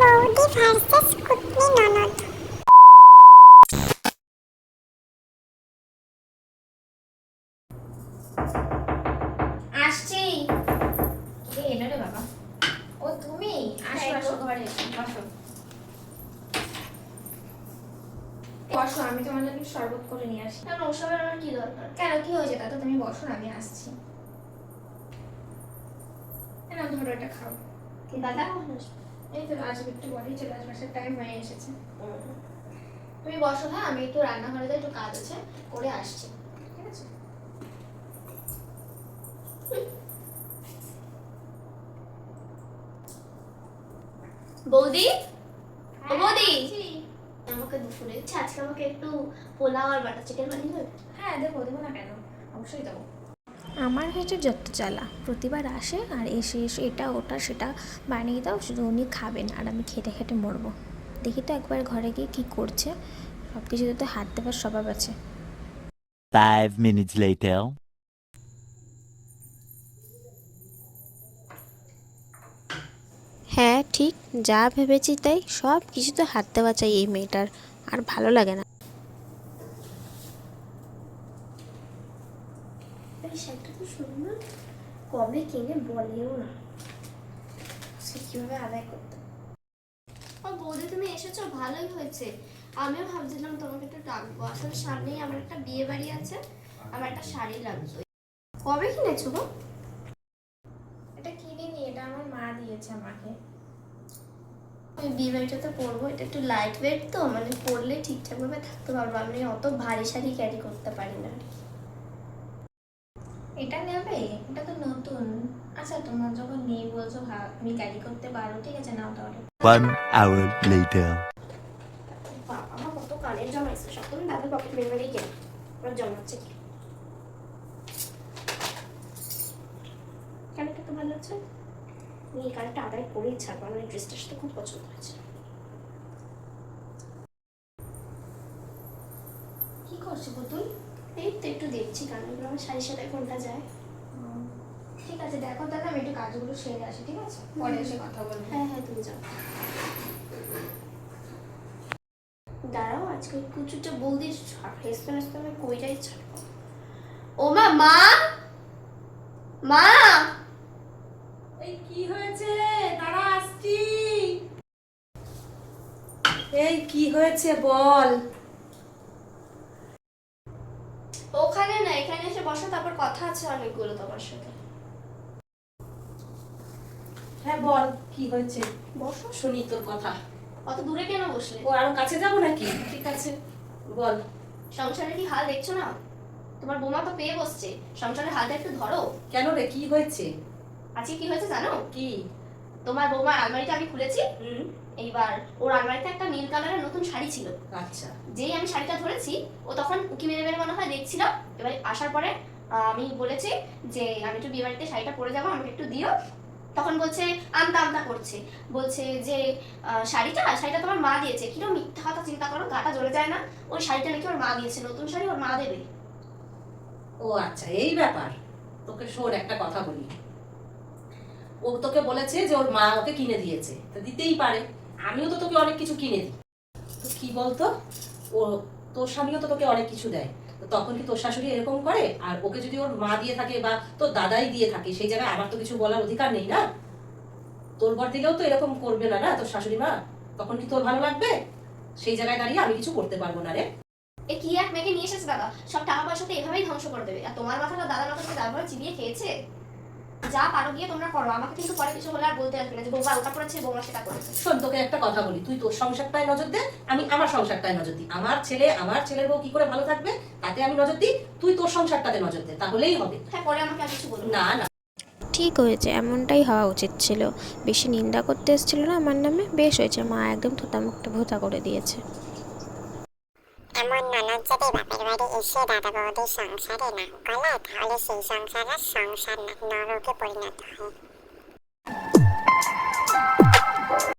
বৌদি ভার্সেস কুটনি ননদ। আসছি। কে এলো রে বাবা? ও তুমি? আসো আসো, ঘরে এসো, বসো বসো, আমি তোমার জন্য শরবত করে নিয়ে আসি। কেন ওসবের আমার কি দরকার? কেন, কি হয়েছে তাতে? তুমি বসো না, আমি আসছি। না ধরো, এটা খাও। দাদা এই তো আসবে, একটু বলেই চলে আসবে, আসার টাইম হয়ে এসেছে। তুমি বসো, হ্যাঁ আমি একটু রান্নাঘরে একটু কাজ আছে, করে আসছি। ঠিক আছে। বৌদি, ও বৌদি, আসছি। আমাকে দুপুরে আজকে আমাকে একটু পোলাও আর বাটার চিকেন বানিয়ে দেবে? হ্যাঁ দেবো, দেবো না কেন, অবশ্যই দেবো। আমার হচ্ছে যত জ্বালা, প্রতিবার আসে আর এসে এসে এটা ওটা সেটা বানিয়ে দাও, শুধু উনি খাবেন আর আমি খেটে খেটে মরবো। দেখি তো একবার ঘরে গিয়ে কী করছে, সব কিছুতে তো হাত দেওয়ার স্বভাব আছে। 5 minutes later. হ্যাঁ ঠিক, যা ভেবেছি তাই, সব কিছুতে হাত দেওয়া চাই এই মেয়েটার, আর ভালো লাগে না। এই শাড়িটা তো সুন্দর, কবে কিনে বলেও না সে কিভাবে আদায় করতে। ও বৌদি তুমি এসেছো, ভালোই হয়েছে। আমিও ভাবছিলাম তোমাকে একটু ডাকবো, আসলে সামনেই আমার একটা বিয়ে বাড়ি আছে, আমার একটা শাড়ি লাগবে। কবে কিনেছো গো? এটা কিনিনি, এটা আমার মা দিয়েছে আমাকে। আমি বিয়ে বাড়িটাতে পরবো, এটা একটু লাইট ওয়েট তো, মানে পরলে ঠিকঠাক ভাবে থাকতে পারবো, আমি অত ভারী শাড়ি ক্যারি করতে পারি না। এটা নেবে? এটা তো নতুন। আচ্ছা তোমার যখন নেই বলছো, আমি ক্যারি করতে পারো, ঠিক আছে নাও তাহলে। 1 hour later. বাবা আমার কত কানের জমাইছে, সব তুমি দাদুর পকেট বের বেরিয়ে কেন ওরা জমাচ্ছে কি? কানেরটা তো ভালো লাগছে, আমি এই কানেরটা আদায় করেই ছাড়বো, আমার এই ড্রেসটার সাথে খুব পছন্দ হয়েছে। কি করছো পুতুল? এই তো একটু দেখছি কানেরগুলো আমার শাড়ির সাথে কোনটা যায়। ঠিক আছে দেখো, তাহলে আমি একটু কাজগুলো সেরে আসি, ঠিক আছে? পরে এসে কথা বলবো। হ্যাঁ হ্যাঁ তুমি যাও। দাঁড়াও, আজকে ওই কুচুটা বৌদির হেসতে হেসতে আমি কইটাই ছাড়বো। ও মা, মা মা, এই কি হয়েছে? তারা আসছি। এই কি হয়েছে বল। ওখানে না এখানে এসে বসো, তারপর কথা আছে অনেকগুলো তোমার সাথে। হ্যাঁ বল কি হয়েছে, বসো। শুনি তোর কথা। অত দূরে কেন বসলে? ও আরো কাছে যাবো নাকি? ঠিক আছে বল। সংসারের কি হাল দেখছো না? তোমার বৌমা তো পেয়ে বসছে, সংসারের হালটা একটু ধরো। কেন রে, কি হয়েছে? আজকে কি হয়েছে জানো? কি? তোমার বৌমার আলমারিটা আমি খুলেছি, হুম, এইবার ওর আলমারিতে একটা নীল কালারের নতুন শাড়ি ছিল। আচ্ছা। যেই আমি শাড়িটা ধরেছি, ও তখন উকি মেরে মেরে মনে হয় দেখছিল। এবার আসার পরে আমি বলেছি যে আমি একটু বিয়ে বাড়িতে শাড়িটা পরে যাবো, আমাকে একটু দিও। তখন বলছে, আমতা আমতা করছে, বলছে যে শাড়িটা শাড়িটা তোমার মা দিয়েছে। কিরকম মিথ্যা কথা, চিন্তা করো, গাটা জ্বলে যায় না? ওই শাড়িটা নাকি ওর মা দিয়েছে, নতুন শাড়ি ওর মা দেবে। ও আচ্ছা এই ব্যাপার। তোকে শোন একটা কথা বলি, ও তোকে বলেছে যে ওর মা ওকে কিনে দিয়েছে, তা দিতেই পারে। আমিও তো তোকে অনেক কিছু কিনে দিই, তো কি বলতো, ও তোর স্বামীও তো তোকে অনেক কিছু দেয়, তো তখন কি তোর শাশুড়ি এরকম করে? আর ওকে যদি ওর মা দিয়ে থাকে বা তোর দাদাই দিয়ে থাকে, সেই জায়গায় আমার তো কিছু বলার অধিকার নেই না? তোর ঘর দিলেও তো এরকম করবে না, না তোর শাশুড়ি মা? তখন কি তোর ভালো লাগবে? সেই জায়গায় দাঁড়িয়ে আমি কিছু করতে পারবো না রে। এ কি এক মেয়েকে নিয়ে এসেছে দাদা, সব টাকা পয়সা তো এভাবেই ধ্বংস করে দেবে। আর তোমার মাথাটা দাদার মাথাটা দাদাভাবে চিবিয়ে খেয়েছে। যা পারো গিয়ে তোমরা করো, আমাকে কিন্তু পরে কিছু হলে আর বলতে আসবে না যে বৌমা ওটা করেছে, বৌমা সেটা করেছে। শোন তোকে একটা কথা বলি, তুই তোর সংসারটায় নজর দে, আমি আমার সংসারটায় নজর দিই। আমার ছেলে আমার ছেলের বউ কি করে ভালো থাকবে তাতে আমি নজর দিই, তুই তোর সংসারটাতে নজর দে, তাহলেই হবে। হ্যাঁ পরে আমাকে আর কিছু বলবো না না, ঠিক হয়েছে, এমনটাই হওয়া উচিত ছিল। বেশি নিন্দা করতে এসেছিল না আমার নামে, বেশ হয়েছে, মা একদম থোতামুখটা ভোতা করে দিয়েছে। এমন ননদ যদি বাপের বাড়ি এসে দাদা বৌদির সংসারে নাক গলায়, তাহলে সেই সংসার আর সংসার না, নরকে পরিণত হয়।